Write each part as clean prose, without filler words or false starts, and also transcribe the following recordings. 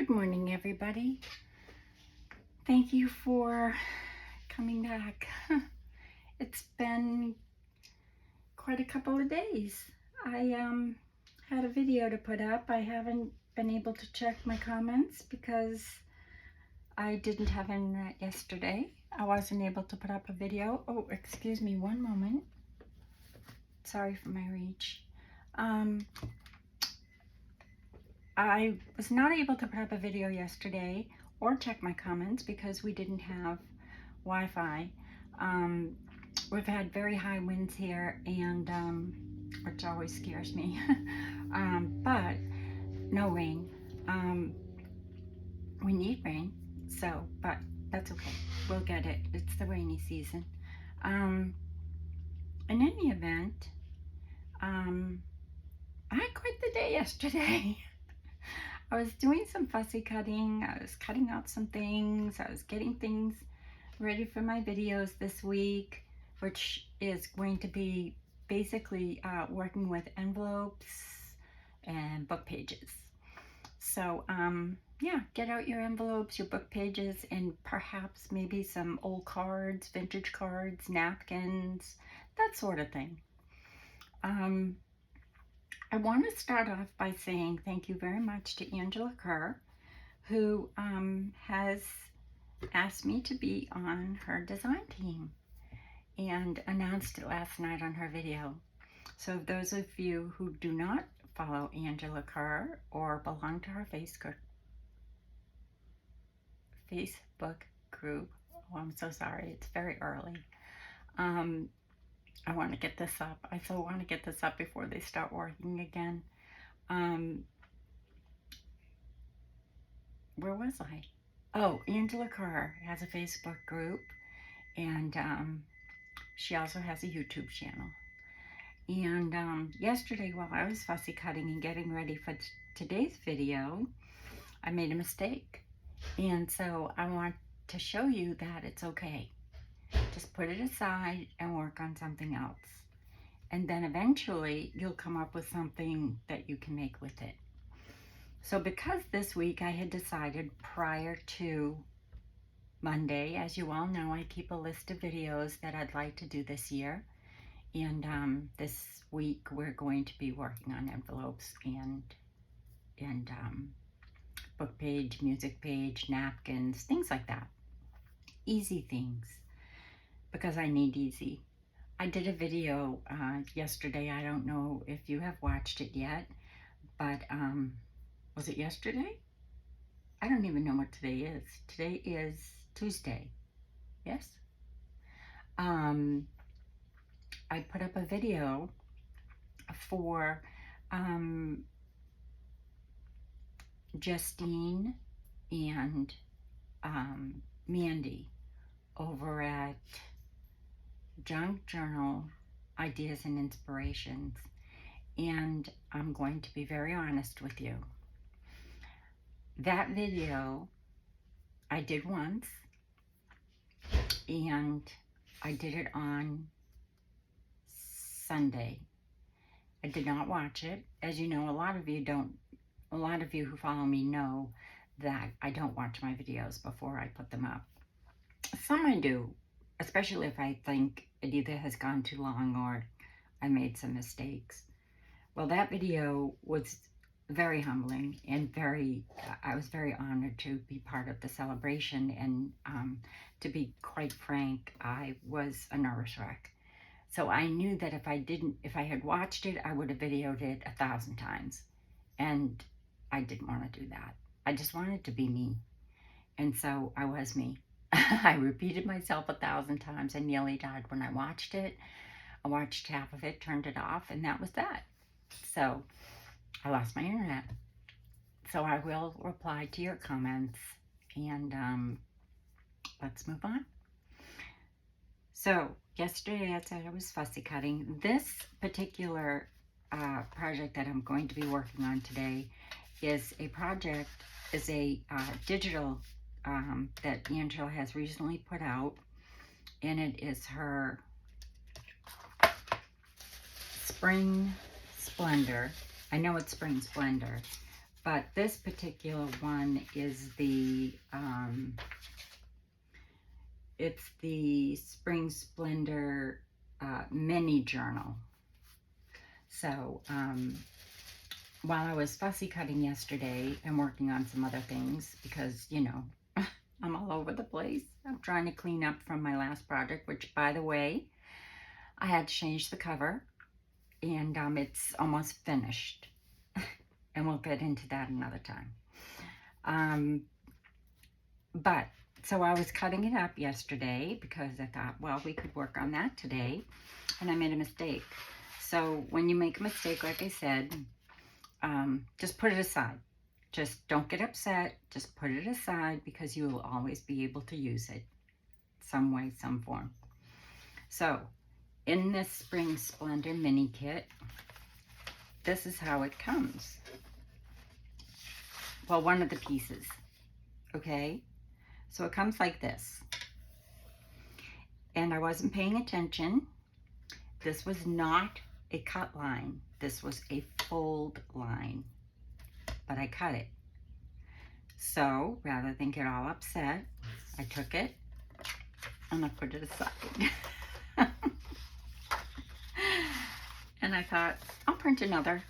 Good morning, everybody. Thank you for coming back. It's been quite a couple of days. I had a video to put up. I haven't been able to check my comments because I didn't have internet yesterday. I wasn't able to put up a video. Oh, excuse me one moment. Sorry for my reach. I was not able to put up a video yesterday or check my comments because we didn't have Wi-Fi. We've had very high winds here, and which always scares me. But no rain. We need rain, but that's okay. We'll get it. It's the rainy season. In any event, I had quite the day yesterday. I was doing some fussy cutting. I was cutting out some things. I was getting things ready for my videos this week, which is going to be basically working with envelopes and book pages. So yeah, get out your envelopes, your book pages, and perhaps maybe some old cards, vintage cards, napkins, that sort of thing. I want to start off by saying thank you very much to Angela Kerr, who has asked me to be on her design team and announced it last night on her video. So those of you who do not follow Angela Kerr or belong to her Facebook group, oh, I'm so sorry, it's very early. I want to get this up. I so want to get this up before they start working again. Where was I? Oh, Angela Kerr has a Facebook group, and she also has a YouTube channel. And yesterday, while I was fussy cutting and getting ready for today's video, I made a mistake. And so I want to show you that it's okay. Just put it aside and work on something else. And then eventually you'll come up with something that you can make with it. So because this week I had decided prior to Monday, as you all know, I keep a list of videos that I'd like to do this year. And this week we're going to be working on envelopes and book page, music page, napkins, things like that. Easy things, because I need easy. I did a video yesterday. I don't know if you have watched it yet, but was it yesterday? I don't even know what today is. Today is Tuesday. Yes? I put up a video for Justine and Mandy over at Junk Journal Ideas and Inspirations, and I'm going to be very honest with you. That video I did once, and I did it on Sunday. I did not watch it. As you know, a lot of you who follow me know that I don't watch my videos before I put them up. Some I do, especially if I think it either has gone too long or I made some mistakes. Well, that video was very humbling and I was very honored to be part of the celebration. And to be quite frank, I was a nervous wreck. So I knew that if I had watched it, I would have videoed it 1,000 times. And I didn't want to do that. I just wanted to be me. And so I was me. I repeated myself 1,000 times. I nearly died when I watched it. I watched half of it, turned it off, and that was that. So I lost my internet. So I will reply to your comments, and let's move on. So yesterday I said I was fussy cutting. This particular project that I'm going to be working on today is a digital that Angela has recently put out, and it is her Spring Splendor. I know it's Spring Splendor. But this particular one is it's the Spring Splendor mini journal. So while I was fussy cutting yesterday and working on some other things, because, you know, I'm all over the place. I'm trying to clean up from my last project, which, by the way, I had to change the cover, and it's almost finished. And we'll get into that another time. But so I was cutting it up yesterday because I thought, well, we could work on that today, and I made a mistake. So when you make a mistake, like I said, just put it aside. Just don't get upset. Just put it aside, because you will always be able to use it some way, some form. So in this Spring Splendor mini kit, this is how it comes. Well, one of the pieces, okay? So it comes like this. And I wasn't paying attention. This was not a cut line. This was a fold line, but I cut it. So rather than get all upset, I took it and I put it aside. And I thought, I'll print another,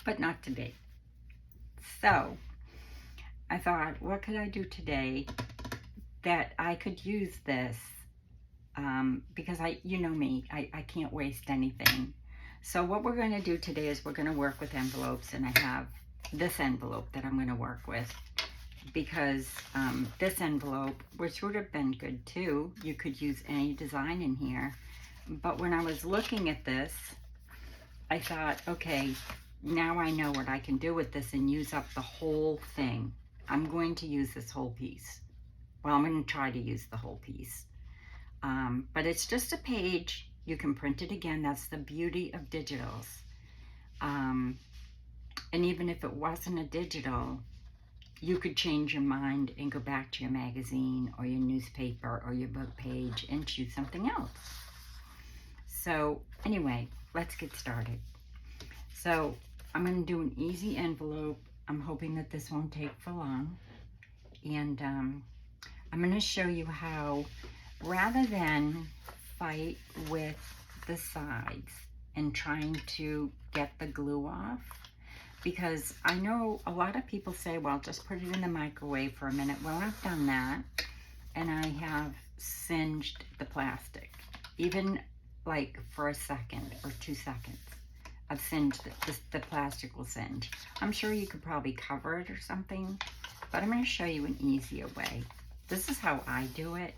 but not today. So I thought, what could I do today that I could use this? Because you know me, I can't waste anything. So what we're going to do today is we're going to work with envelopes, and I have this envelope that I'm going to work with, because this envelope, which would have been good too, you could use any design in here. But when I was looking at this, I thought, okay, now I know what I can do with this and use up the whole thing. I'm going to use this whole piece. Well, I'm going to try to use the whole piece. But it's just a page. You can print it again. That's the beauty of digitals. And even if it wasn't a digital, you could change your mind and go back to your magazine or your newspaper or your book page and choose something else. So anyway, let's get started. So I'm going to do an easy envelope. I'm hoping that this won't take for long. And I'm going to show you how, rather than fight with the sides and trying to get the glue off, because I know a lot of people say, well, just put it in the microwave for a minute. Well, I've done that, and I have singed the plastic, even like for a second or 2 seconds. I've singed the plastic will singe. I'm sure you could probably cover it or something, but I'm going to show you an easier way. This is how I do it.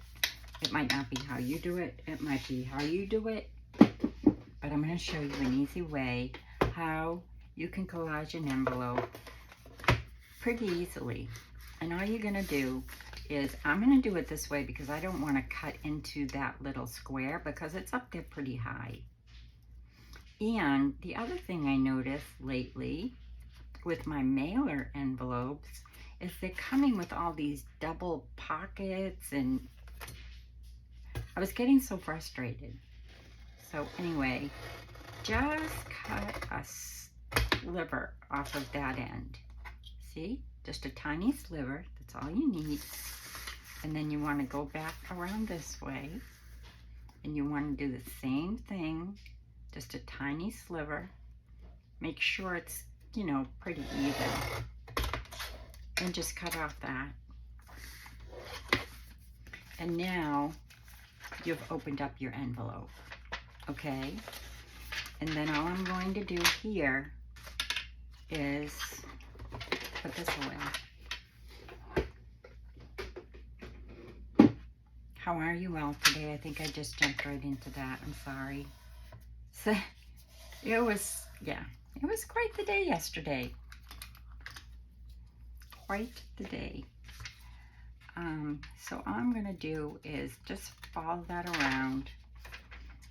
It might not be how you do it. It might be how you do it, but I'm going to show you an easy way how you can collage an envelope pretty easily. And all you're going to do is, I'm going to do it this way because I don't want to cut into that little square because it's up there pretty high. And the other thing I noticed lately with my mailer envelopes is they're coming with all these double pockets, and I was getting so frustrated. So anyway, just cut a sliver off of that end. See, just a tiny sliver, that's all you need. And then you want to go back around this way, and you want to do the same thing, just a tiny sliver. Make sure it's, you know, pretty even, and just cut off that. And now you've opened up your envelope, okay? And then all I'm going to do here is put this away. How are you all today? I think I just jumped right into that. I'm sorry. So it was quite the day yesterday. Quite the day. So all I'm going to do is just follow that around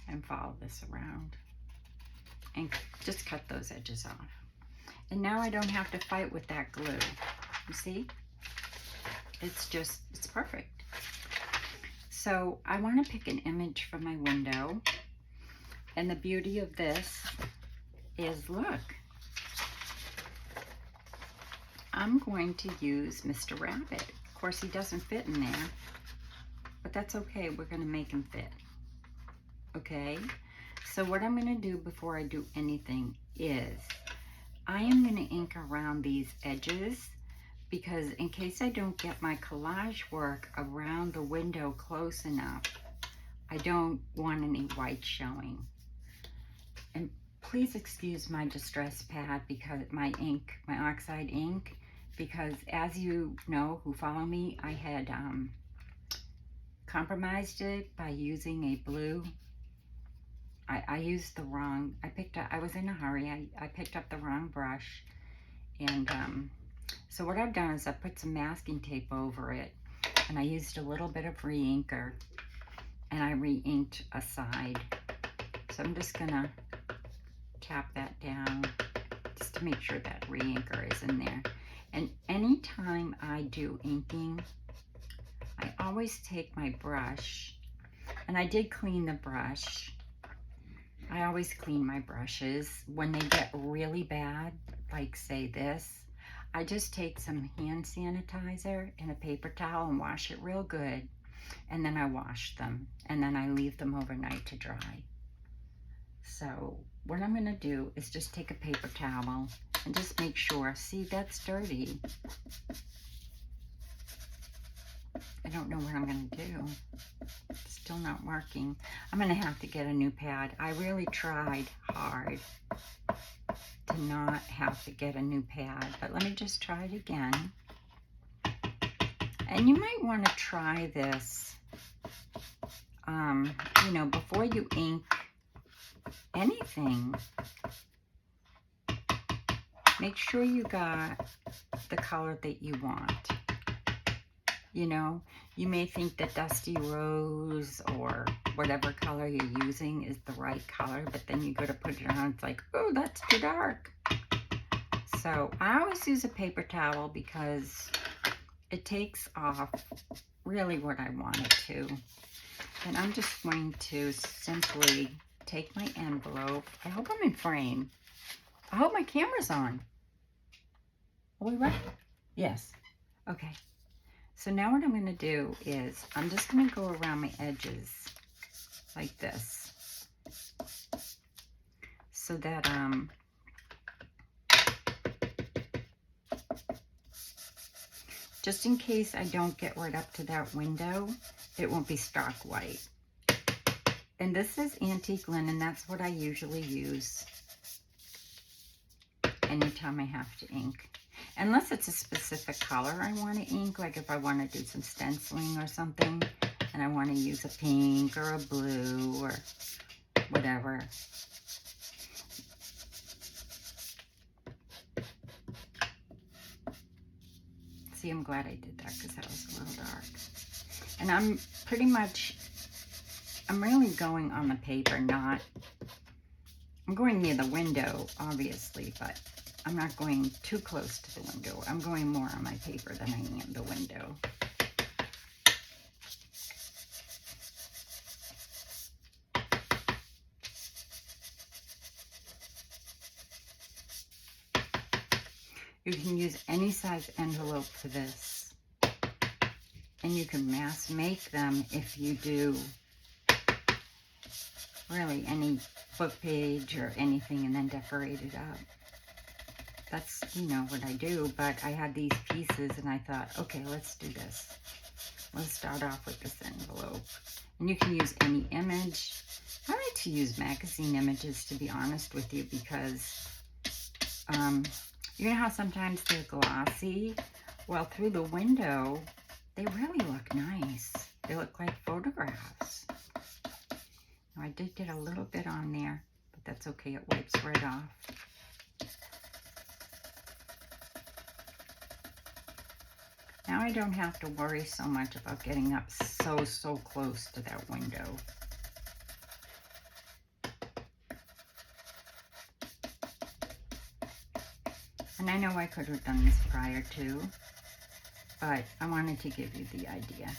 and follow this around and just cut those edges off. And now I don't have to fight with that glue. You see? It's perfect. So I want to pick an image from my window. And the beauty of this is, look. I'm going to use Mr. Rabbit. Of course, he doesn't fit in there, but that's okay. We're going to make him fit. Okay? So what I'm going to do before I do anything is I am going to ink around these edges, because in case I don't get my collage work around the window close enough, I don't want any white showing. And please excuse my distress pad, because my oxide ink, because as you know who follow me, I had compromised it by using a blue. I used the wrong, I was in a hurry, I picked up the wrong brush, and so what I've done is I put some masking tape over it, and I used a little bit of re-inker, and I re-inked a side. So I'm just gonna tap that down just to make sure that re-inker is in there. And anytime I do inking, I always take my brush, and I did clean the brush. I always clean my brushes. When they get really bad, like say this, I just take some hand sanitizer and a paper towel and wash it real good. And then I wash them, and then I leave them overnight to dry. So what I'm gonna do is just take a paper towel and just make sure, see, that's dirty. I don't know what I'm gonna do. Still not working. I'm gonna have to get a new pad. I really tried hard to not have to get a new pad, but let me just try it again. And you might want to try this, you know, before you ink anything. Make sure you got the color that you want. You know, you may think that Dusty Rose or whatever color you're using is the right color, but then you go to put it on, it's like, oh, that's too dark. So I always use a paper towel because it takes off really what I want it to. And I'm just going to simply take my envelope. I hope I'm in frame. I hope my camera's on. Are we ready? Yes. Okay. So now what I'm going to do is I'm just going to go around my edges like this, so that just in case I don't get right up to that window, it won't be stark white. And this is antique linen. That's what I usually use anytime I have to ink. Unless it's a specific color I want to ink, like if I want to do some stenciling or something, and I want to use a pink or a blue or whatever. See, I'm glad I did that because that was a little dark. And I'm really going on the paper, I'm going near the window, obviously, but I'm not going too close to the window. I'm going more on my paper than I am the window. You can use any size envelope for this. And you can mass make them if you do really any book page or anything and then decorate it up. That's, you know, what I do, but I had these pieces and I thought, okay, let's do this. Let's start off with this envelope. And you can use any image. I like to use magazine images, to be honest with you, because you know how sometimes they're glossy? Well, through the window, they really look nice. They look like photographs. Now, I did get a little bit on there, but that's okay. It wipes right off. Now I don't have to worry so much about getting up so close to that window. And I know I could have done this prior to, but I wanted to give you the idea.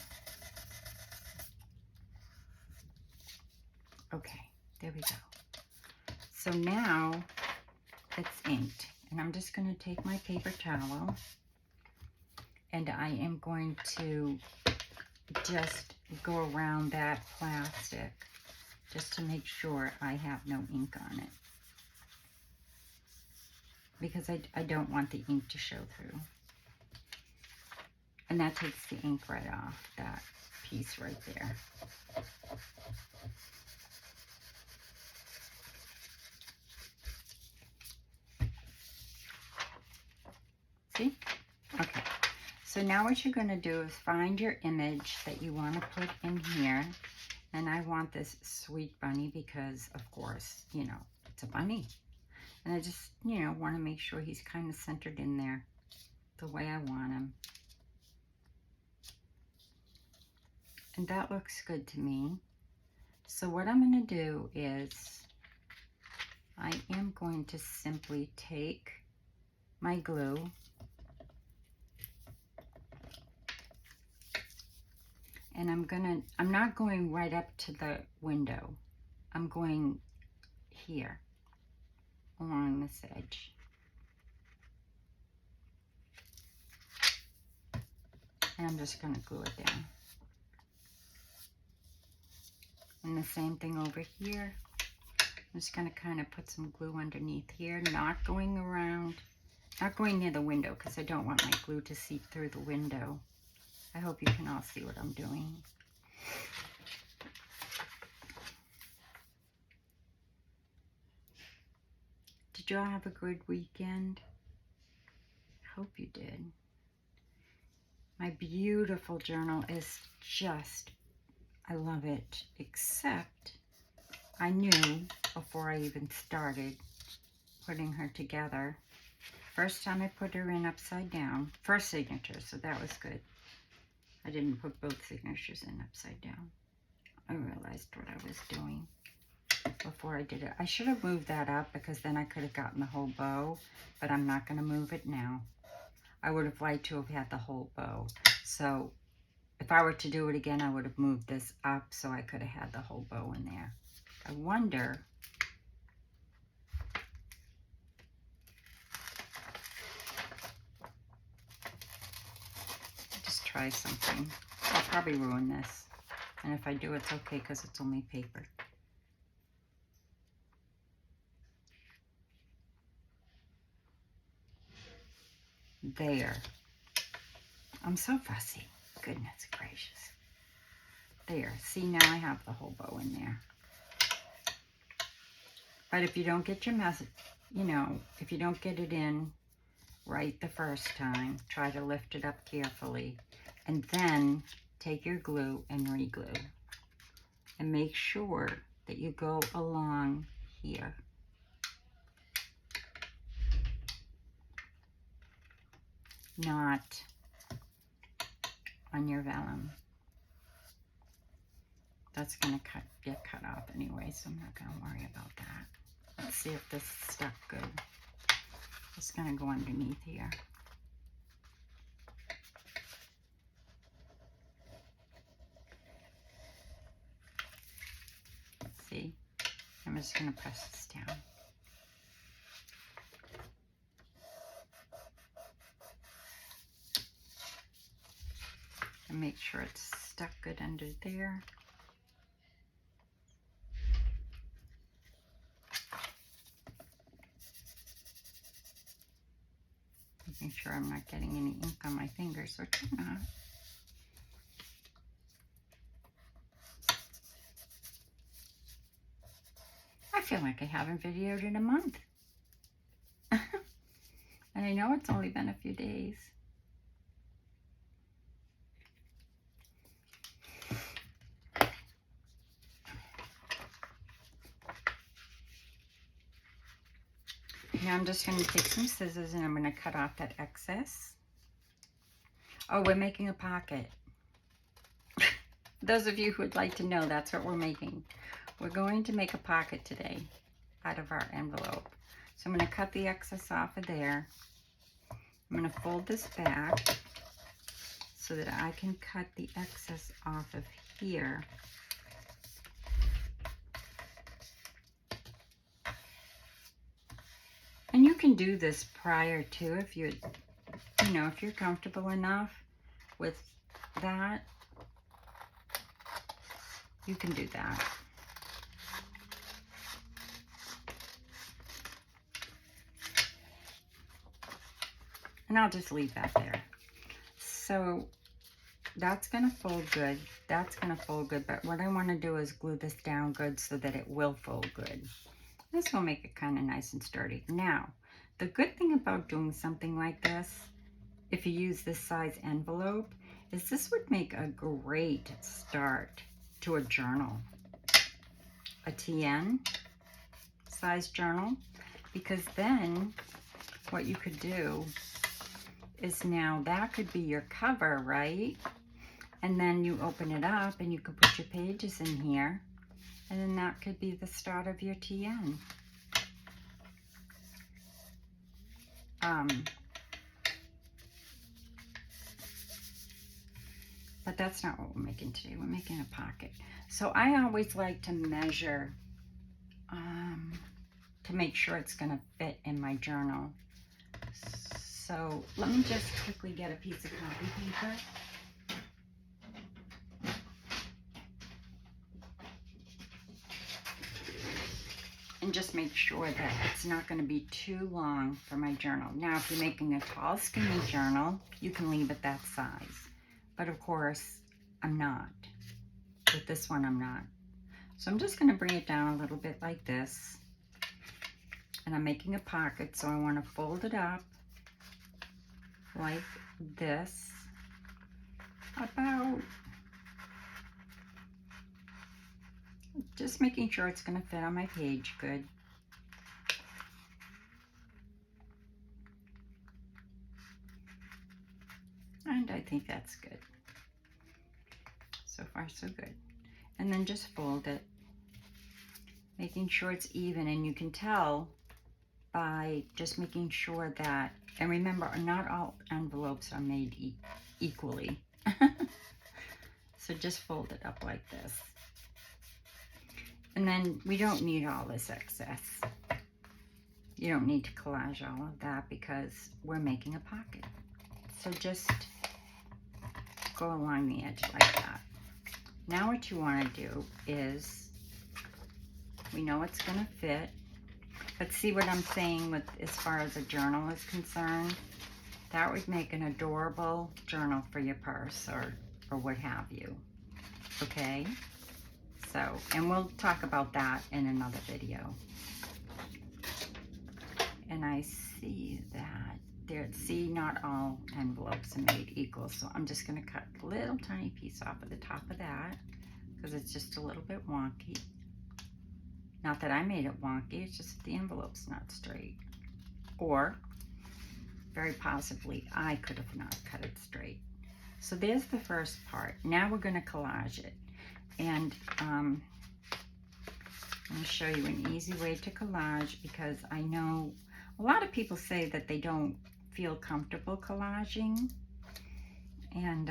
Okay, there we go. So now it's inked, and I'm just going to take my paper towel and I am going to just go around that plastic just to make sure I have no ink on it, because I don't want the ink to show through. And that takes the ink right off that piece right there. See? Okay. So now what you're going to do is find your image that you want to put in here. And I want this sweet bunny because, of course, you know, it's a bunny. And I just, you know, want to make sure he's kind of centered in there the way I want him. And that looks good to me. So what I'm going to do is I am going to simply take my glue and I'm not going right up to the window. I'm going here along this edge. And I'm just going to glue it down. And the same thing over here. I'm just going to kind of put some glue underneath here, not going around, not going near the window because I don't want my glue to seep through the window. I hope you can all see what I'm doing. Did you all have a good weekend? I hope you did. My beautiful journal is just, I love it, except I knew before I even started putting her together. First time I put her in upside down, first signature, so that was good. I didn't put both signatures in upside down. I realized what I was doing before I did it. I should have moved that up because then I could have gotten the whole bow, but I'm not going to move it now. I would have liked to have had the whole bow. So if I were to do it again, I would have moved this up so I could have had the whole bow in there. I wonder, just try something. I'll probably ruin this. And if I do, it's okay because it's only paper. There. I'm so fussy. Goodness gracious. There. See, now I have the whole bow in there. But if you don't get your message, you know, if you don't get it in right the first time, try to lift it up carefully. And then take your glue and re-glue. And make sure that you go along here. Not on your vellum. That's going to get cut off anyway, so I'm not going to worry about that. Let's see if this stuck good. It's going to go underneath here. See? I'm just going to press this down. And make sure it's stuck good under there. Making sure I'm not getting any ink on my fingers, which I'm not. I feel like I haven't videoed in a month. And I know it's only been a few days. Now I'm just going to take some scissors and I'm going to cut off that excess. Oh, we're making a pocket. Those of you who would like to know, that's what we're making. We're going to make a pocket today out of our envelope. So I'm going to cut the excess off of there. I'm going to fold this back so that I can cut the excess off of here. And you can do this prior to, if you know, if you're comfortable enough. with that, you can do that. And I'll just leave that there. So that's gonna fold good. That's gonna fold good, but what I wanna do is glue this down good so that it will fold good. This will make it kind of nice and sturdy. Now, the good thing about doing something like this, if you use this size envelope, is this would make a great start to a journal, a TN size journal, because then what you could do is now that could be your cover, right? And then you open it up and you can put your pages in here, and then that could be the start of your TN. But that's not what we're making today. We're making a pocket. So I always like to measure to make sure it's going to fit in my journal. So let me just quickly get a piece of copy paper. And just make sure that it's not going to be too long for my journal. Now, if you're making a tall, skinny journal, you can leave it that size. But of course, I'm not. With this one, I'm not. So I'm just going to bring it down a little bit like this. And I'm making a pocket, so I want to fold it up like this. About, just making sure it's going to fit on my page good. And I think that's good. So far, so good. And then just fold it, making sure it's even. And you can tell by just making sure that, and remember, not all envelopes are made equally. So just fold it up like this. And then we don't need all this excess. You don't need to collage all of that because we're making a pocket. So just go along the edge like that. Now what you want to do is, we know it's going to fit, but see what I'm saying with as far as a journal is concerned? That would make an adorable journal for your purse or what have you. Okay? So, and we'll talk about that in another video. And I see that there, see, not all envelopes are made equal, so I'm just going to cut a little tiny piece off of the top of that because it's just a little bit wonky. Not that I made it wonky, it's just that the envelope's not straight. Or, very possibly, I could have not cut it straight. So there's the first part. Now we're going to collage it. And I'm going to show you an easy way to collage, because I know a lot of people say that they don't feel comfortable collaging. And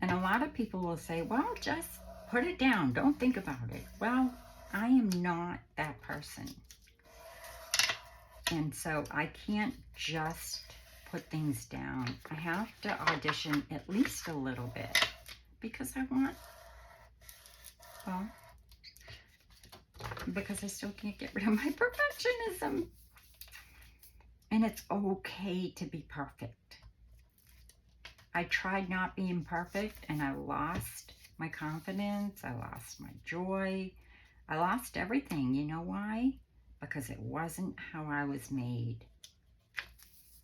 a lot of people will say, well, just put it down, don't think about it. Well, I am not that person. And so I can't just put things down. I have to audition at least a little bit because I want, well, because I still can't get rid of my perfectionism. And it's okay to be perfect. I tried not being perfect and I lost my confidence. I lost my joy. I lost everything. You know why? Because it wasn't how I was made.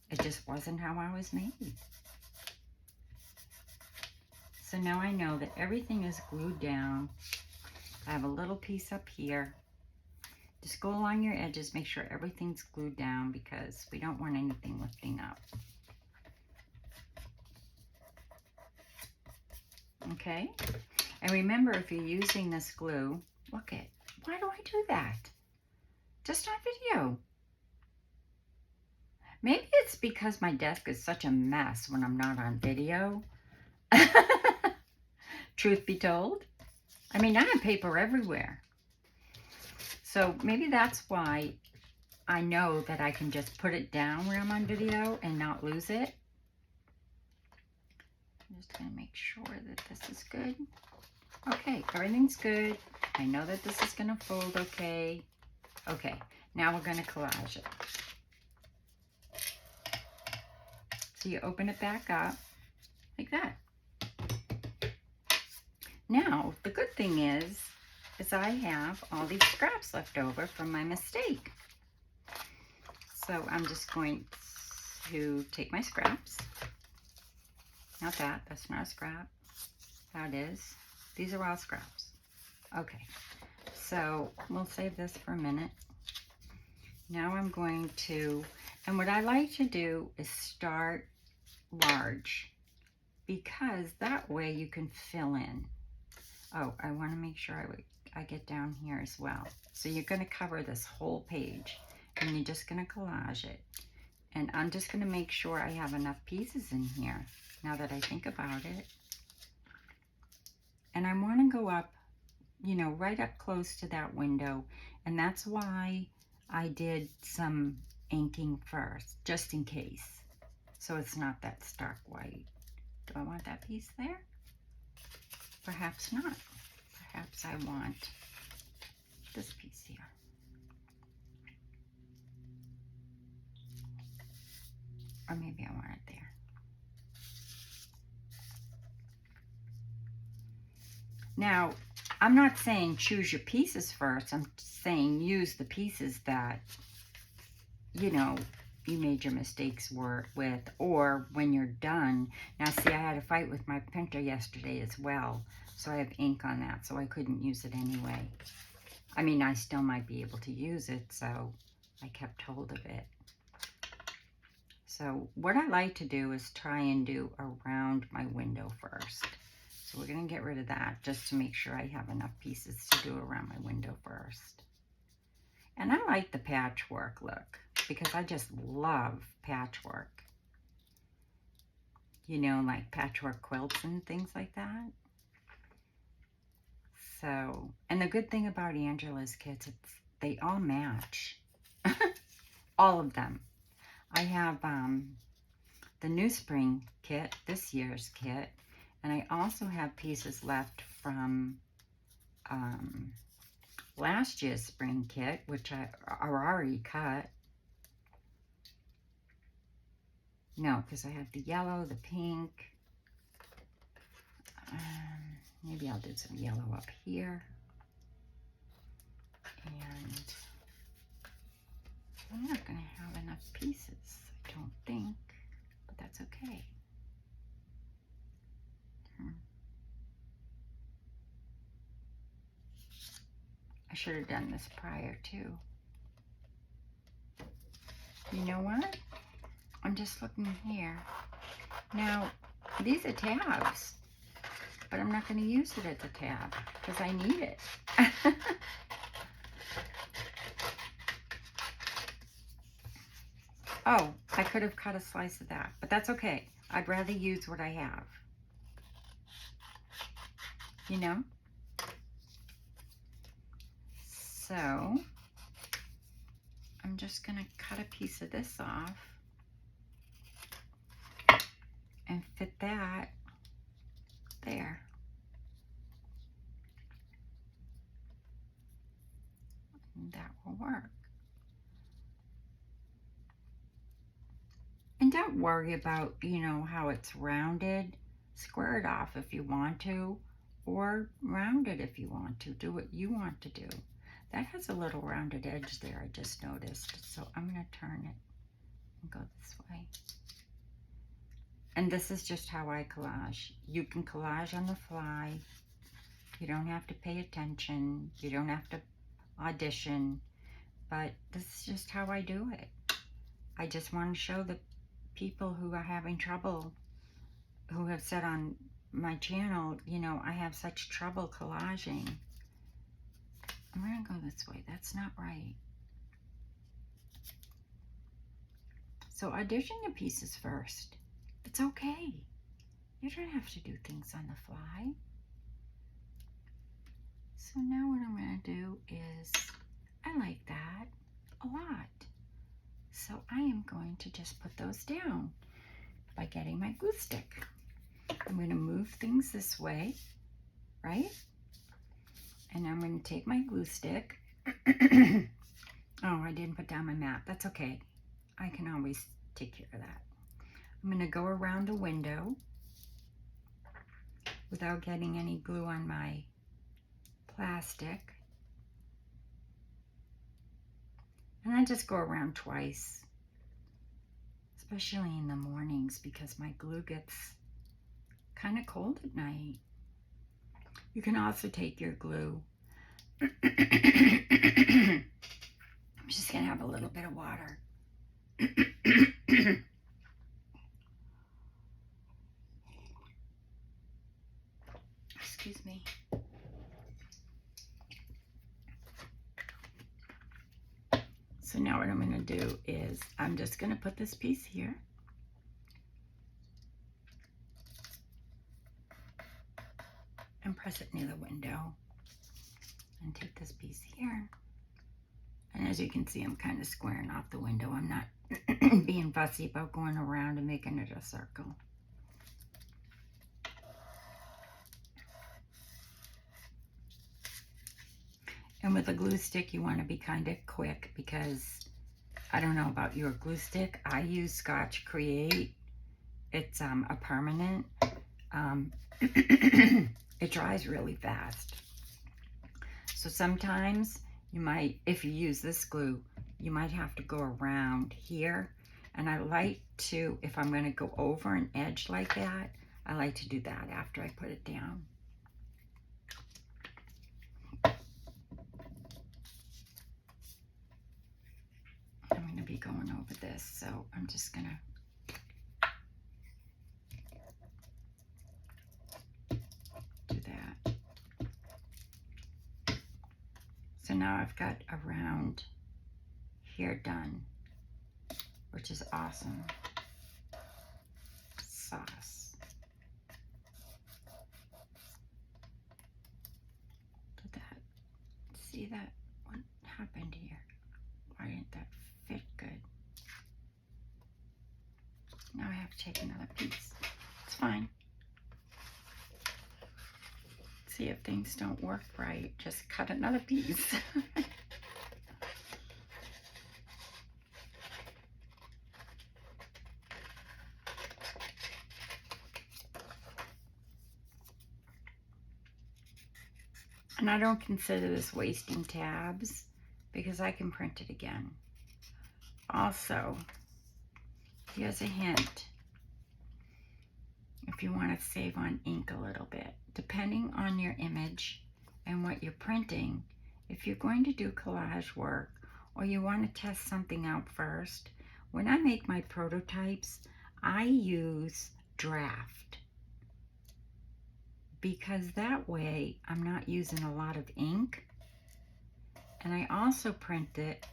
It just wasn't how I was made. So now I know that everything is glued down. I have a little piece up here. Just go along your edges, make sure everything's glued down because we don't want anything lifting up. Okay? And remember, if you're using this glue, look it. Why do I do that? Just on video. Maybe it's because my desk is such a mess when I'm not on video. Truth be told. I mean, I have paper everywhere. So maybe that's why I know that I can just put it down when I'm on video and not lose it. I'm just going to make sure that this is good. Okay, everything's good. I know that this is going to fold okay. Okay, now we're going to collage it. So you open it back up like that. Now, the good thing is I have all these scraps left over from my mistake. So I'm just going to take my scraps. Not that, that's not a scrap. That is. These are all scraps. Okay, so we'll save this for a minute. Now I'm going to, and what I like to do is start large, because that way you can fill in. Oh, I want to make sure I get down here as well. So you're going to cover this whole page, and you're just going to collage it. And I'm just going to make sure I have enough pieces in here, now that I think about it. And I want to go up, you know, right up close to that window. And that's why I did some inking first, just in case. So it's not that stark white. Do I want that piece there? Perhaps not. Perhaps I want this piece here. Or maybe I want it there. Now, I'm not saying choose your pieces first. I'm saying use the pieces that, you know, you made your mistakes with, or when you're done. Now, see, I had a fight with my printer yesterday as well, so I have ink on that, so I couldn't use it anyway. I mean, I still might be able to use it, so I kept hold of it. So what I like to do is try and do around my window first. So we're going to get rid of that just to make sure I have enough pieces to do around my window first. And I like the patchwork look because I just love patchwork. You know, like patchwork quilts and things like that. So, and the good thing about Angela's kits, they all match. All of them. I have the new spring kit, this year's kit, and I also have pieces left from last year's spring kit, which are already cut. No, because I have the yellow, the pink. Maybe I'll do some yellow up here. And I'm not going to have enough pieces, I don't think, but that's okay. I should have done this prior too. You know what? I'm just looking here. Now, these are tabs, but I'm not going to use it as a tab because I need it. Oh, I could have cut a slice of that, but that's okay. I'd rather use what I have. You know? So, I'm just going to cut a piece of this off and fit that there. And that will work. And don't worry about, you know, how it's rounded. Square it off if you want to, or round it if you want to. Do what you want to do. That has a little rounded edge there, I just noticed. So I'm going to turn it and go this way. And this is just how I collage. You can collage on the fly. You don't have to pay attention. You don't have to audition. But this is just how I do it. I just want to show the people who are having trouble, who have said on my channel, you know, I have such trouble collaging. I'm going to go this way. That's not right. So audition your pieces first. It's okay. You don't have to do things on the fly. So now what I'm going to do is, I like that a lot. So I am going to just put those down by getting my glue stick. I'm going to move things this way, right? And I'm going to take my glue stick. Oh, I didn't put down my mat. That's okay. I can always take care of that. I'm going to go around the window without getting any glue on my plastic. And I just go around twice, especially in the mornings because my glue gets kind of cold at night. You can also take your glue. I'm just going to have a little bit of water. Excuse me. So now what I'm going to do is I'm just going to put this piece here. And press it near the window. And take this piece here. And as you can see, I'm kind of squaring off the window. I'm not being fussy about going around and making it a circle. And with a glue stick, you want to be kind of quick because I don't know about your glue stick. I use Scotch Create. It's a permanent. It dries really fast. So sometimes you might, if you use this glue, you might have to go around here. And I like to, if I'm going to go over an edge like that, I like to do that after I put it down. I'm going to be going over this, so I'm just going to do that. So now I've got a round here done, which is awesome. Sauce. Look at that. See that? What happened here? Why didn't that fit good? Now I have to take another piece. It's fine. See, if things don't work right, just cut another piece. And I don't consider this wasting tabs because I can print it again. Also, here's a hint. If you want to save on ink a little bit, depending on your image and what you're printing, if you're going to do collage work or you want to test something out first, when I make my prototypes, I use draft because that way I'm not using a lot of ink, and I also print it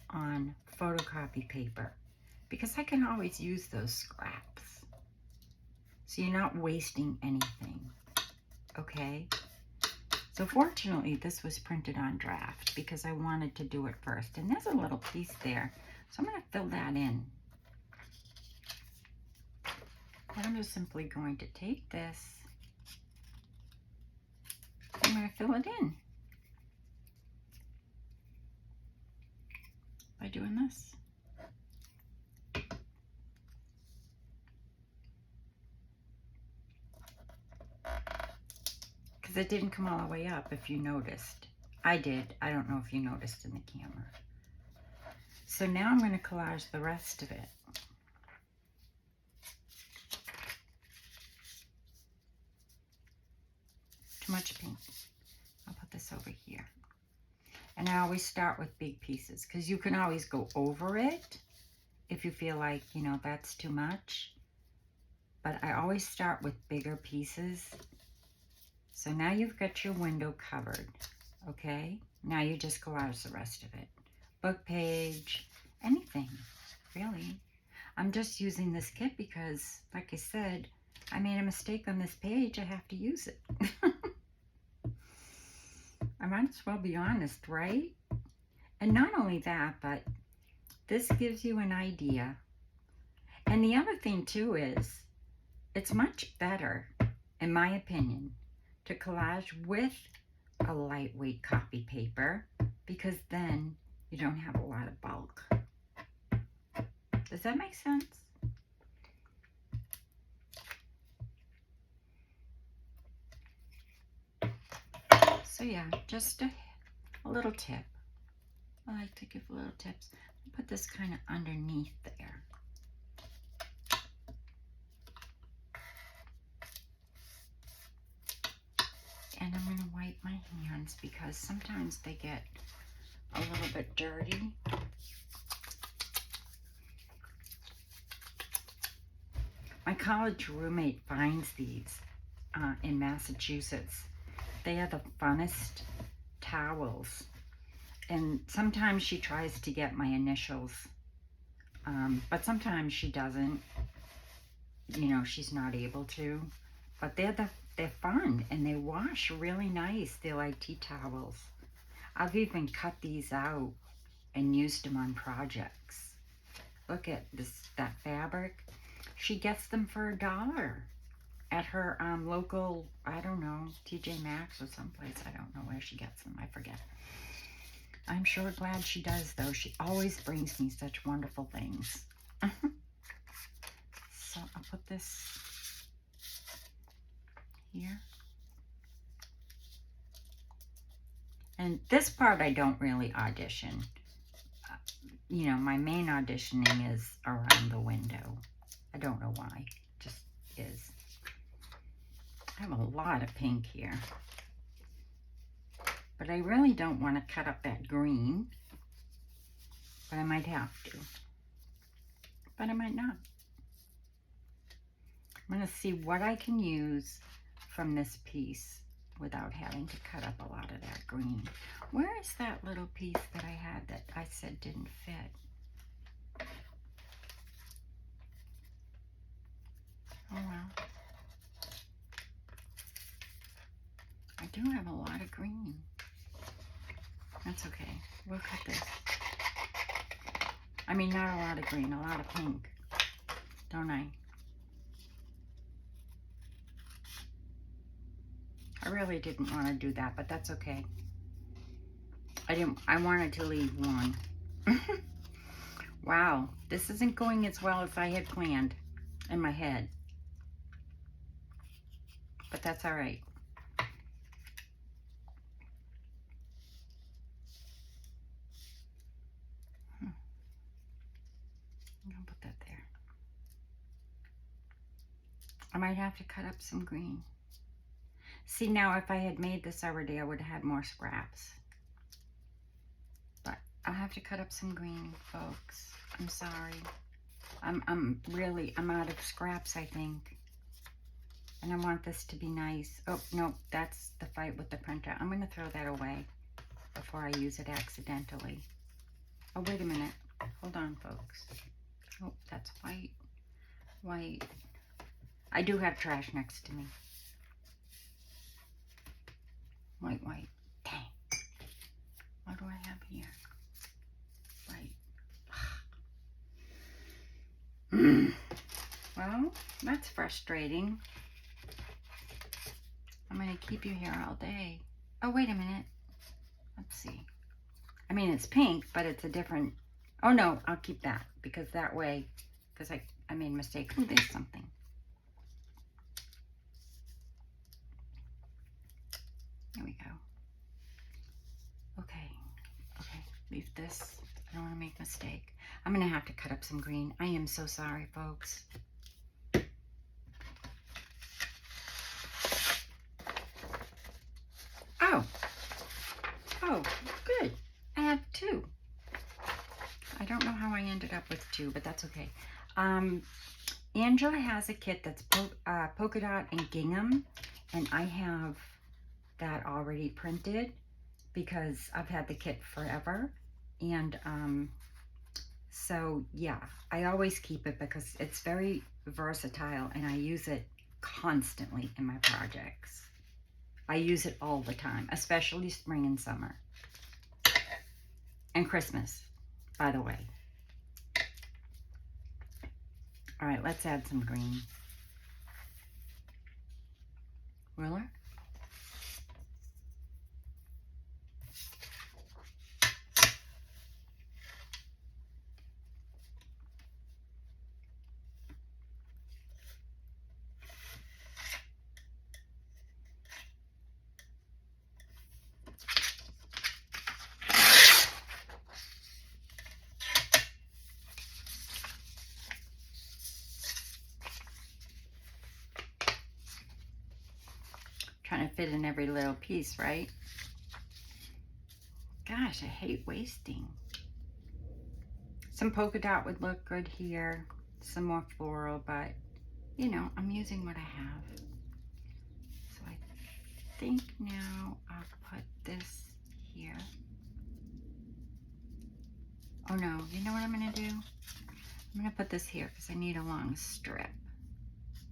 on photocopy paper because I can always use those scraps. So you're not wasting anything, okay? So fortunately, this was printed on draft because I wanted to do it first. And there's a little piece there, so I'm going to fill that in. And I'm just simply going to take this, I'm going to fill it in by doing this. Because it didn't come all the way up, if you noticed. I did. I don't know if you noticed in the camera. So now I'm going to collage the rest of it. Too much pink. I'll put this over here. And I always start with big pieces because you can always go over it if you feel like, you know, that's too much. But I always start with bigger pieces. So now you've got your window covered, okay? Now you just collage the rest of it. Book page, anything, really. I'm just using this kit because, like I said, I made a mistake on this page. I have to use it. I might as well be honest, right? And not only that, but this gives you an idea. And the other thing too is, it's much better in my opinion, to collage with a lightweight copy paper, because then you don't have a lot of bulk. Does that make sense? So yeah, just a little tip. I like to give little tips. Put this kind of underneath there. And I'm going to wipe my hands because sometimes they get a little bit dirty. My college roommate finds these in Massachusetts. They are the funnest towels. And sometimes she tries to get my initials, but sometimes she doesn't. You know, she's not able to. But they're fun and they wash really nice. They're like tea towels. I've even cut these out and used them on projects. Look at that fabric. She gets them for $1 at her local, I don't know, TJ Maxx or someplace. I don't know where she gets them. I forget. I'm sure glad she does, though. She always brings me such wonderful things. So I'll put this here. And this part I don't really audition. You know, my main auditioning is around the window. I don't know why. It just is. I have a lot of pink here. But I really don't want to cut up that green. But I might have to. But I might not. I'm going to see what I can use from this piece without having to cut up a lot of that green. Where is that little piece that I had that I said didn't fit? Oh well. I do have a lot of green. That's okay. We'll cut this. I mean, not a lot of green, a lot of pink. Don't I? I really didn't want to do that, but that's okay. I wanted to leave one. Wow, this isn't going as well as I had planned in my head. But that's all right. I'm gonna put that there. I might have to cut up some green. See, now if I had made this already, I would have had more scraps. But I'll have to cut up some green, folks. I'm sorry. I'm out of scraps, I think. And I want this to be nice. Oh, no, that's the fight with the printer. I'm going to throw that away before I use it accidentally. Oh, wait a minute. Hold on, folks. Oh, that's white. White. I do have trash next to me. White, white. Dang. What do I have here? White. Well, that's frustrating. I'm going to keep you here all day. Oh, wait a minute. Let's see. I mean, it's pink, but it's a different... Oh, no, I'll keep that. Because that way... Because I made a mistake. Oh, there's something. There we go. Okay. Okay. Leave this. I don't want to make a mistake. I'm going to have to cut up some green. I am so sorry, folks. Oh. Oh, good. I have 2. I don't know how I ended up with 2, but that's okay. Angela has a kit that's polka dot and gingham, and I have that already printed because I've had the kit forever. And so yeah, I always keep it because it's very versatile and I use it constantly in my projects. I use it all the time, especially spring and summer. And Christmas, by the way. All right, let's add some green. ruler. Trying to fit in every little piece, right? Gosh, I hate wasting. Some polka dot would look good here. Some more floral, but you know, I'm using what I have. So I think now I'll put this here. Oh no, you know what I'm gonna do? I'm gonna put this here because I need a long strip.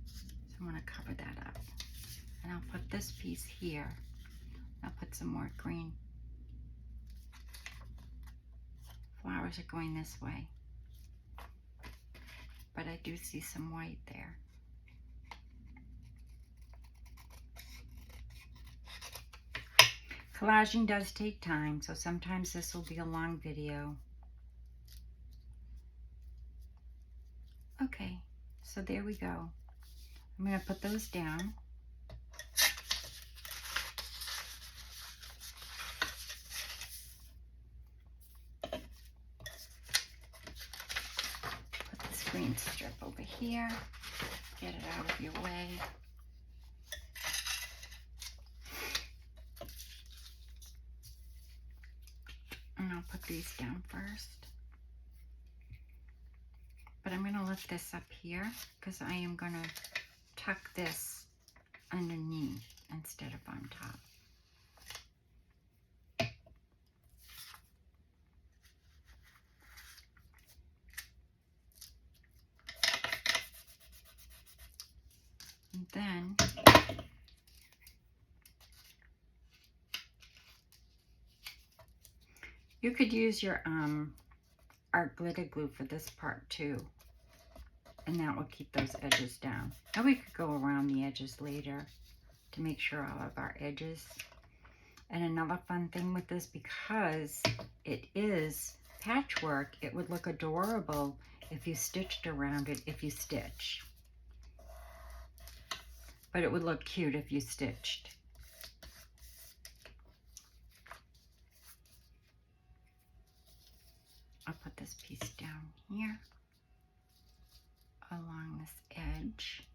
So I'm gonna cover that up. And I'll put this piece here. I'll put some more green. Flowers are going this way. But I do see some white there. Collaging does take time, so sometimes this will be a long video. Okay, so there we go. I'm going to put those down. Put this green strip over here. Get it out of your way. And I'll put these down first. But I'm going to lift this up here because I am going to tuck this underneath instead of on top. And then you could use your art glitter glue for this part too. And that will keep those edges down. And we could go around the edges later to make sure all of our edges. And another fun thing with this, because it is patchwork, it would look adorable if you stitched around it if you stitch. But it would look cute if you stitched. I'll put this piece down here along this edge.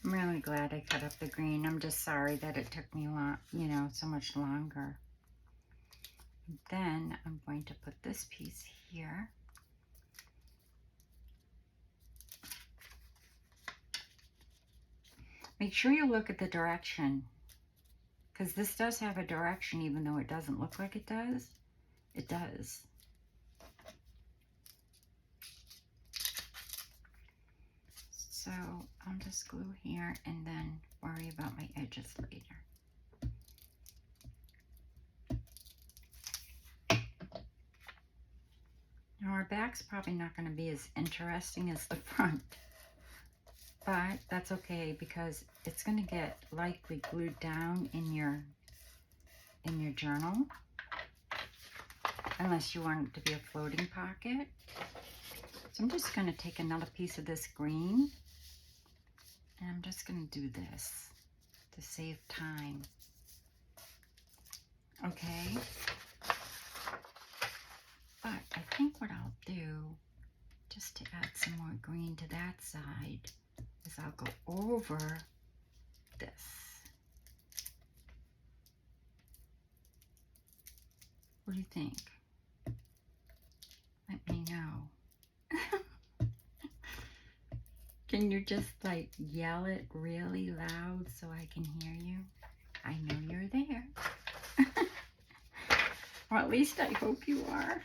I'm really glad I cut up the green. I'm just sorry that it took me so much longer. Then I'm going to put this piece here. Make sure you look at the direction, because this does have a direction even though it doesn't look like it does. It does. So I'll just glue here and then worry about my edges later. Now our back's probably not going to be as interesting as the front, but that's okay because it's going to get likely glued down in your journal, unless you want it to be a floating pocket. So I'm just going to take another piece of this green, and I'm just going to do this to save time. Okay. But I think what I'll do, just to add some more green to that side, is I'll go over this. What do you think? Let me know. Can you just like yell it really loud so I can hear you? I know you're there. Or at least I hope you are.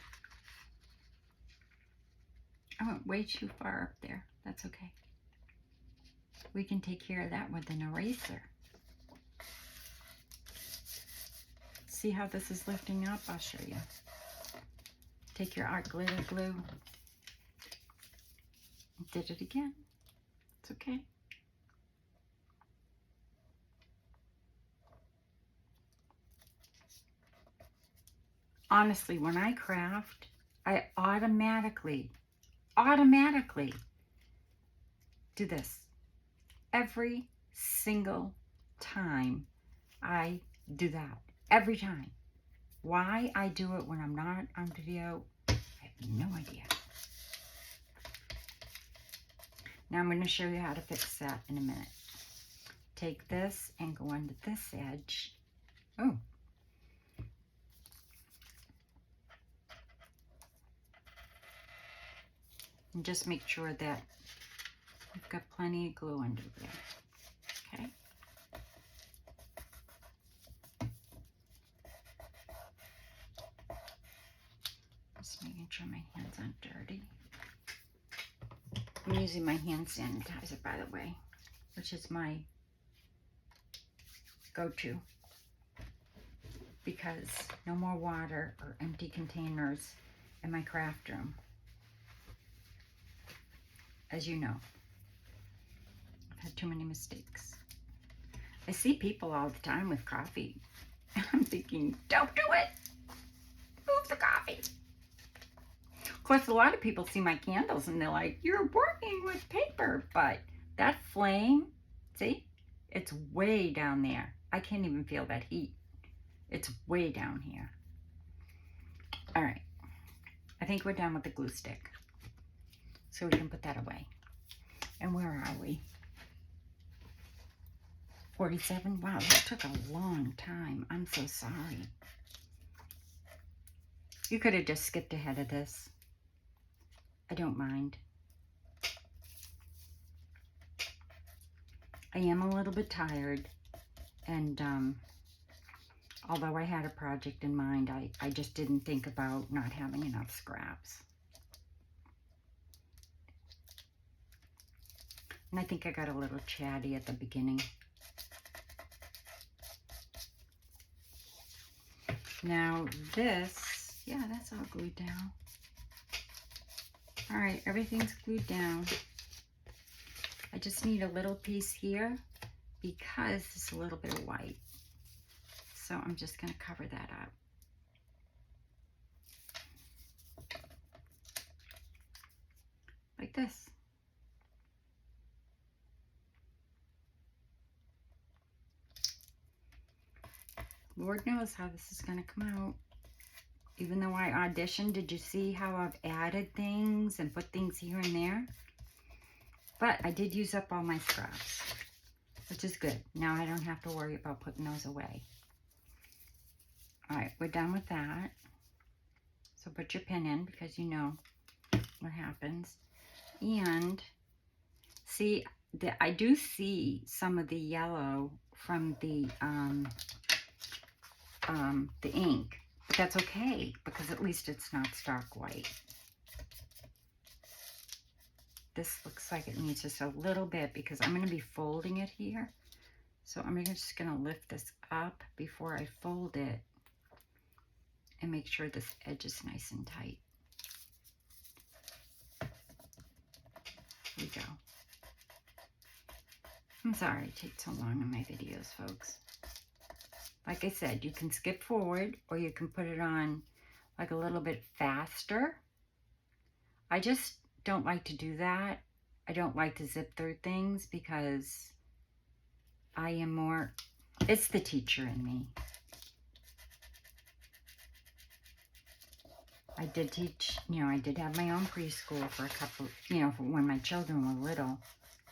I went way too far up there. That's okay. We can take care of that with an eraser. See how this is lifting up? I'll show you. Take your art glitter glue. Did it again. It's okay. Honestly, when I craft, I automatically do this. Every single time I do that. Every time. Why I do it when I'm not on video, I have no idea. Now I'm going to show you how to fix that in a minute. Take this and go under this edge. Oh. And just make sure that you've got plenty of glue under there. Okay. Just making sure my hands aren't dirty. I'm using my hand sanitizer, by the way, which is my go-to, because no more water or empty containers in my craft room. As you know, I've had too many mistakes. I see people all the time with coffee. I'm thinking, don't do it. Move the coffee. Of course, a lot of people see my candles and they're like, you're working with paper. But that flame, see, it's way down there. I can't even feel that heat. It's way down here. All right. I think we're done with the glue stick. So we can put that away. And where are we? 47? Wow, that took a long time. I'm so sorry. You could have just skipped ahead of this. I don't mind. I am a little bit tired, and although I had a project in mind, I just didn't think about not having enough scraps. And I think I got a little chatty at the beginning. Now this, yeah, that's all glued down. All right, everything's glued down. I just need a little piece here because it's a little bit of white. So I'm just going to cover that up. Like this. Lord knows how this is going to come out. Even though I auditioned, did you see how I've added things and put things here and there? But I did use up all my scraps, which is good. Now I don't have to worry about putting those away. All right, we're done with that. So put your pin in because you know what happens. And see, I do see some of the yellow from the ink, but that's okay because at least it's not stark white. This looks like it needs just a little bit because I'm going to be folding it here. So I'm just going to lift this up before I fold it and make sure this edge is nice and tight. Here we go. I'm sorry it takes so long in my videos, folks. Like I said, you can skip forward or you can put it on like a little bit faster. I just don't like to do that. I don't like to zip through things because I am more, it's the teacher in me. I did teach, I did have my own preschool for a couple, for when my children were little.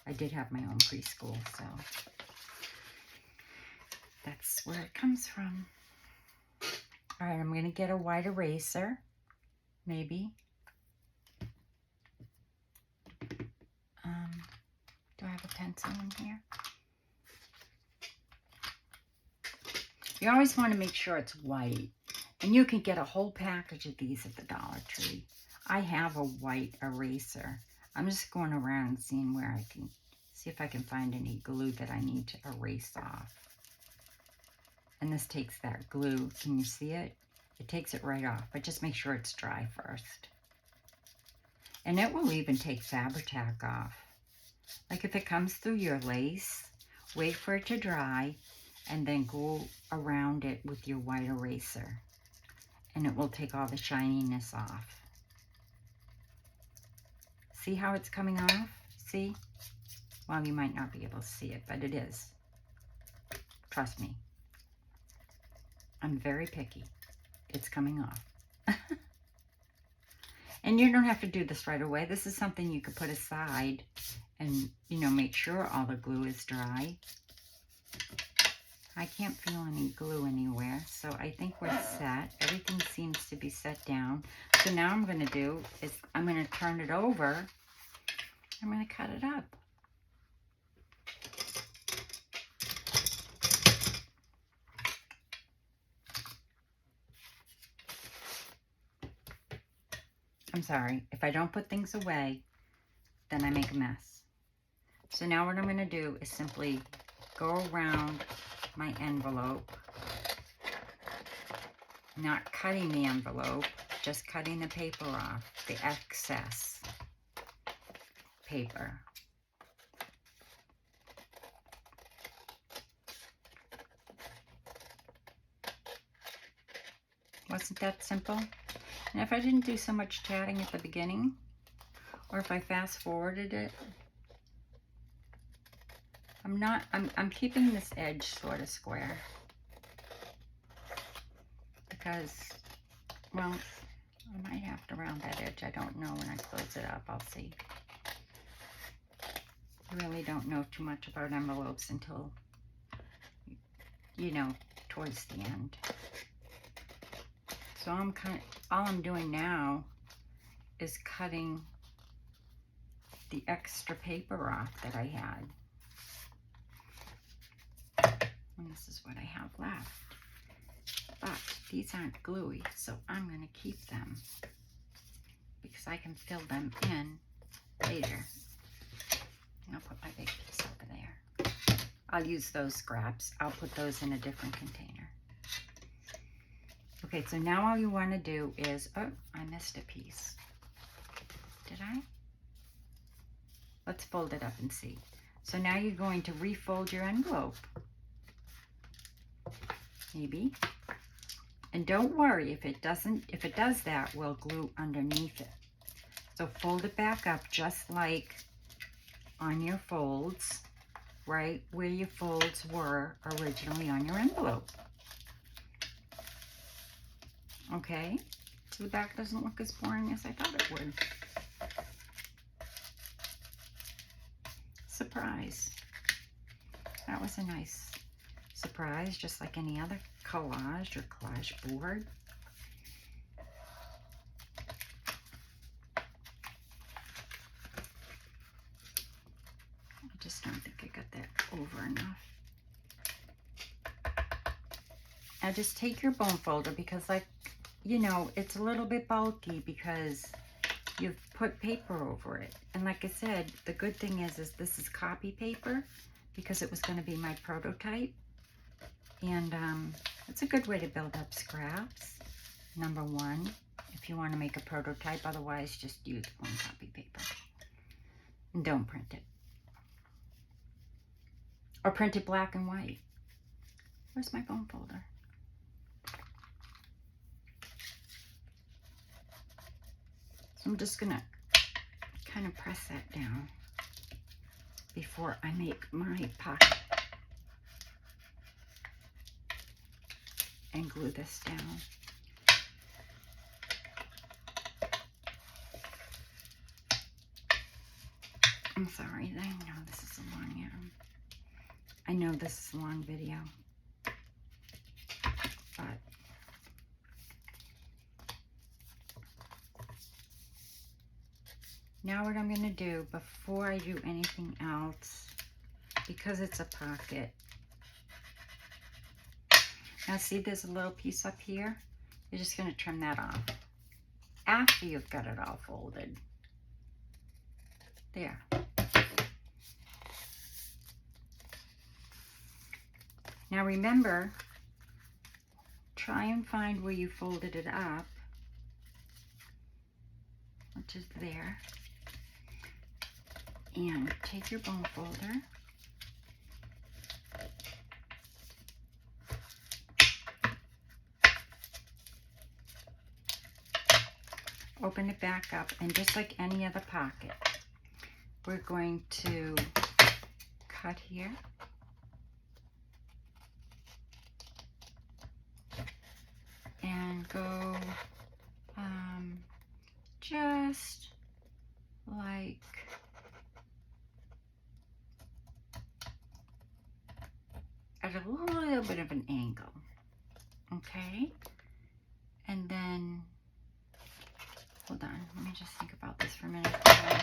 I did have my own preschool, so that's where it comes from. All right, I'm going to get a white eraser, maybe. Do I have a pencil in here? You always want to make sure it's white. And you can get a whole package of these at the Dollar Tree. I have a white eraser. I'm just going around and seeing where I can, see if I can find any glue that I need to erase off. And this takes that glue. Can you see it? It takes it right off, but just make sure it's dry first. And it will even take Fabri-Tac off. Like if it comes through your lace, wait for it to dry, and then go around it with your white eraser. And it will take all the shininess off. See how it's coming off? See? Well, you might not be able to see it, but it is. Trust me. I'm very picky. It's coming off. And you don't have to do this right away. This is something you could put aside and, you know, make sure all the glue is dry. I can't feel any glue anywhere, so I think we're set. Everything seems to be set down. So now I'm going to do is I'm going to turn it over. I'm going to cut it up. I'm sorry. If I don't put things away, then I make a mess. So now what I'm going to do is simply go around my envelope, not cutting the envelope, just cutting the paper off, the excess paper. Wasn't that simple? And if I didn't do so much chatting at the beginning, or if I fast forwarded it, I'm keeping this edge sort of square because, well, I might have to round that edge. I don't know. When I close it up, I'll see. I really don't know too much about envelopes until, you know, towards the end. So all I'm doing now is cutting the extra paper off that I had. And this is what I have left. But these aren't gluey, so I'm going to keep them because I can fill them in later. And I'll put my big piece over there. I'll use those scraps. I'll put those in a different container. Okay, so now all you want to do is, oh, I missed a piece. Did I? Let's fold it up and see. So now you're going to refold your envelope. Maybe. And don't worry if it does that, we'll glue underneath it. So fold it back up just like on your folds, right where your folds were originally on your envelope. Okay, so the back doesn't look as boring as I thought it would. Surprise. That was a nice surprise, just like any other collage or collage board. I just don't think I got that over enough. Now just take your bone folder because, like, you know, it's a little bit bulky because you've put paper over it. And like I said, the good thing is this is copy paper because it was going to be my prototype. And it's a good way to build up scraps, number one, if you want to make a prototype. Otherwise, just use one copy paper. And don't print it. Or print it black and white. Where's my bone folder? So I'm just going to kind of press that down before I make my pocket. And glue this down. I'm sorry, I know this is a long I know this is a long video, but Now what I'm going to do before I do anything else, because it's a pocket. Now see there's a little piece up here? You're just going to trim that off after you've got it all folded. There. Now remember, try and find where you folded it up, which is there. And take your bone folder. Open it back up, and just like any other pocket, we're going to cut here. And go just like at a little bit of an angle, okay? And then, hold on, let me just think about this for a minute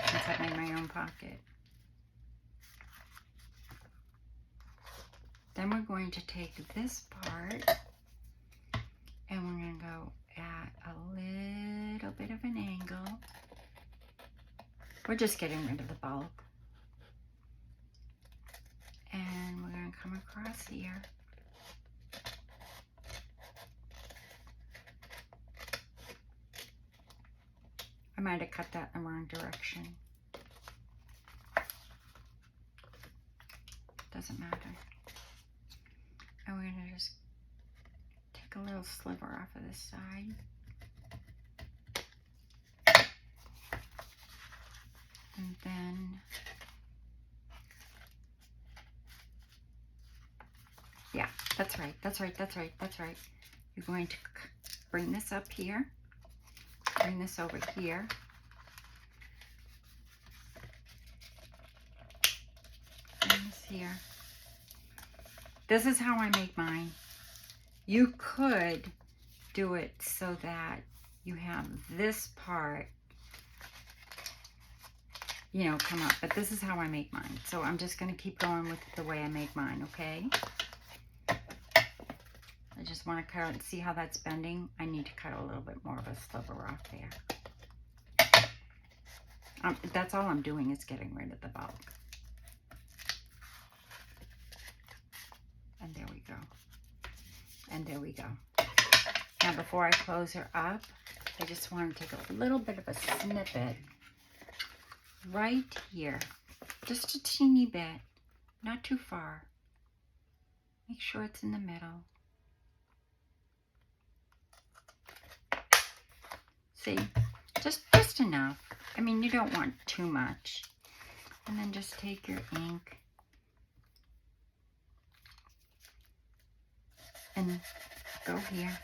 since I've made my own pocket. Then we're going to take this part and we're going to go at a little bit of an angle. We're just getting rid of the bulk. And we're going to come across here. I might have cut that in the wrong direction. Doesn't matter. And we're going to just take a little sliver off of this side. And then, yeah, that's right, that's right, that's right, that's right. You're going to bring this up here, bring this over here, bring this here. This is how I make mine. You could do it so that you have this part, you know, come up, but this is how I make mine. So I'm just going to keep going with the way I make mine, okay? I just want to cut, see how that's bending? I need to cut a little bit more of a sliver off there. That's all I'm doing is getting rid of the bulk. And there we go. And there we go. Now before I close her up, I just want to take a little bit of a snippet right here. Just a teeny bit, not too far. Make sure it's in the middle. See, just enough. I mean, you don't want too much. And then just take your ink and go here.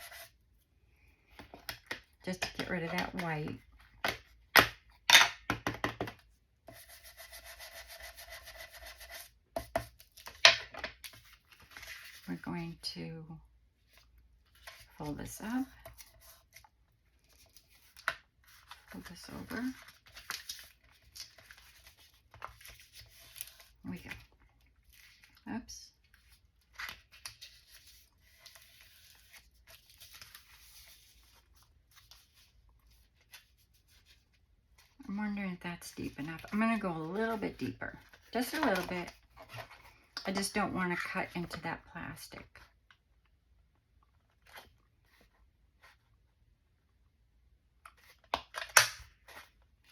Just to get rid of that white. We're going to fold this up. Fold this over. There we go. Oops. I'm wondering if that's deep enough. I'm going to go a little bit deeper. Just a little bit. I just don't want to cut into that plastic.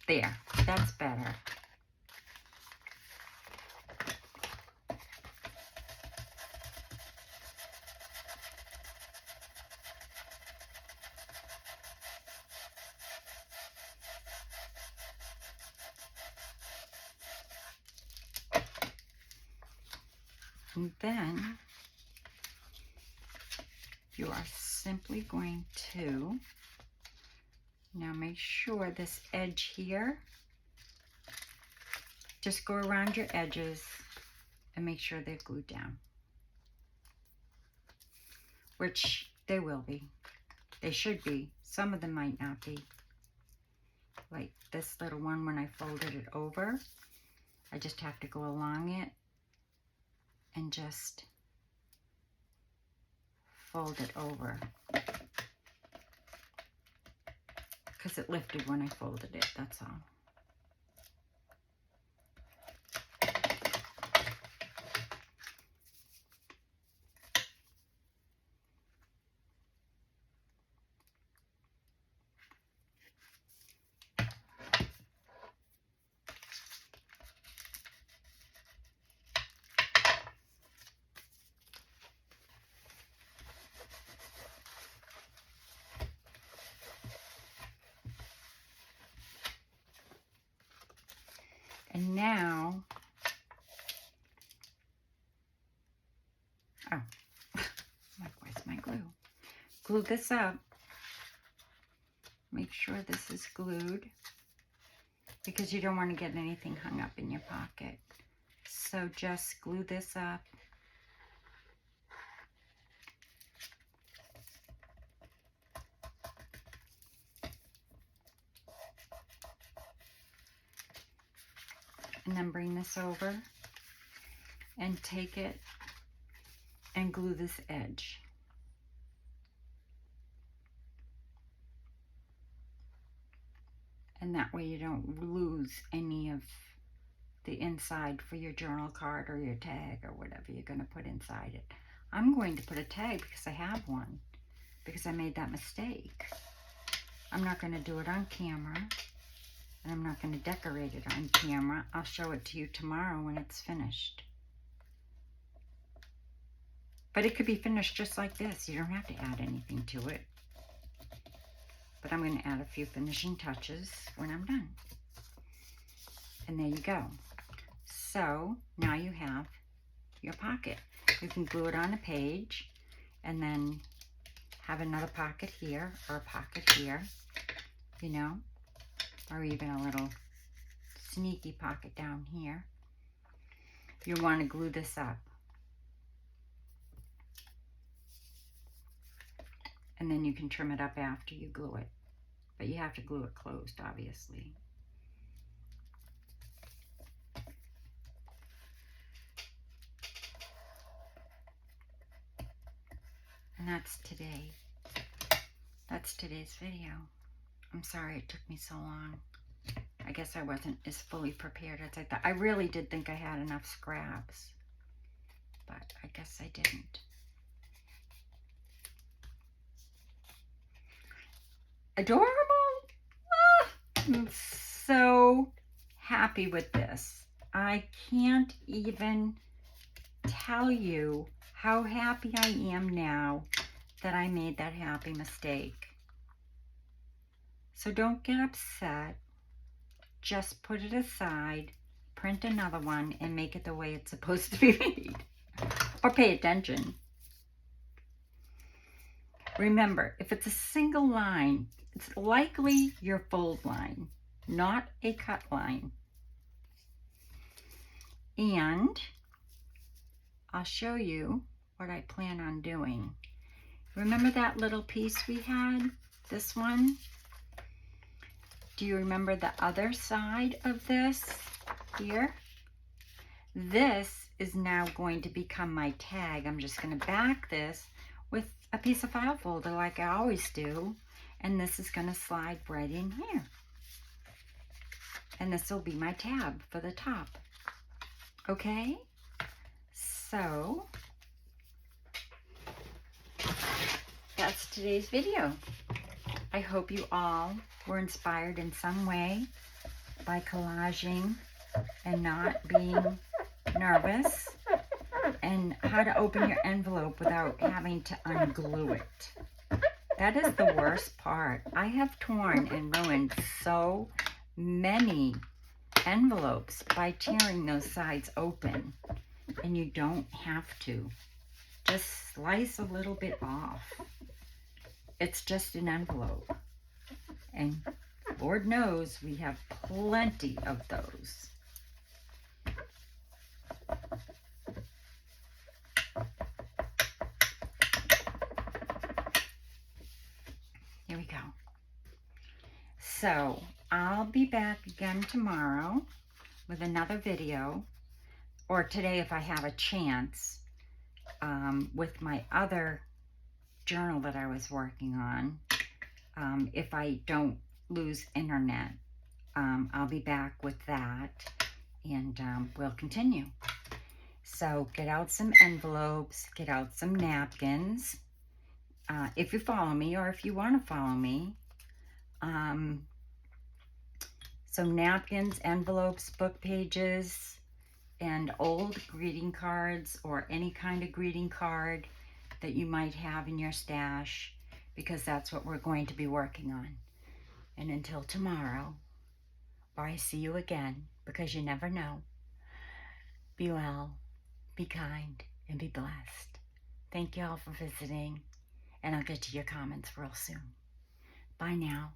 There. That's better. And then you are simply going to now make sure this edge here, just go around your edges and make sure they're glued down, which they will be. They should be. Some of them might not be. like this little one when I folded it over. I just have to go along it and just fold it over because it lifted when I folded it, that's all. And now, oh, where's my glue? Glue this up. Make sure this is glued because you don't want to get anything hung up in your pocket. So just glue this up. And then bring this over and take it and glue this edge. And that way you don't lose any of the inside for your journal card or your tag or whatever you're going to put inside it. I'm going to put a tag because I have one, because I made that mistake. I'm not going to do it on camera, and I'm not going to decorate it on camera. I'll show it to you tomorrow when it's finished. But it could be finished just like this. You don't have to add anything to it. But I'm going to add a few finishing touches when I'm done. And there you go. So now you have your pocket. You can glue it on a page and then have another pocket here or a pocket here, you know, or even a little sneaky pocket down here. You want to glue this up. And then you can trim it up after you glue it. But you have to glue it closed, obviously. And that's today. That's today's video. I'm sorry it took me so long. I guess I wasn't as fully prepared as I thought. I really did think I had enough scraps, but I guess I didn't. Adorable! Ah, I'm so happy with this. I can't even tell you how happy I am now that I made that happy mistake. So don't get upset. Just put it aside, print another one, and make it the way it's supposed to be made. Or pay attention. Remember, if it's a single line, it's likely your fold line, not a cut line. And I'll show you what I plan on doing. Remember that little piece we had? This one? Do you remember the other side of this here? This is now going to become my tag. I'm just going to back this with a piece of file folder like I always do. And this is going to slide right in here. And this will be my tab for the top. Okay? So, that's today's video. I hope you all were inspired in some way by collaging and not being nervous, and how to open your envelope without having to unglue it. That is the worst part. I have torn and ruined so many envelopes by tearing those sides open, and you don't have to. Just slice a little bit off. It's just an envelope, and Lord knows we have plenty of those. Here we go. So I'll be back again tomorrow with another video, or today if I have a chance, with my other journal that I was working on. If I don't lose internet, I'll be back with that, and we'll continue. So get out some envelopes, get out some napkins, if you follow me or if you want to follow me. So napkins, envelopes, book pages, and old greeting cards or any kind of greeting card that you might have in your stash, because that's what we're going to be working on. And until tomorrow, or I see you again, because you never know, be well, be kind, and be blessed. Thank you all for visiting, and I'll get to your comments real soon. Bye now.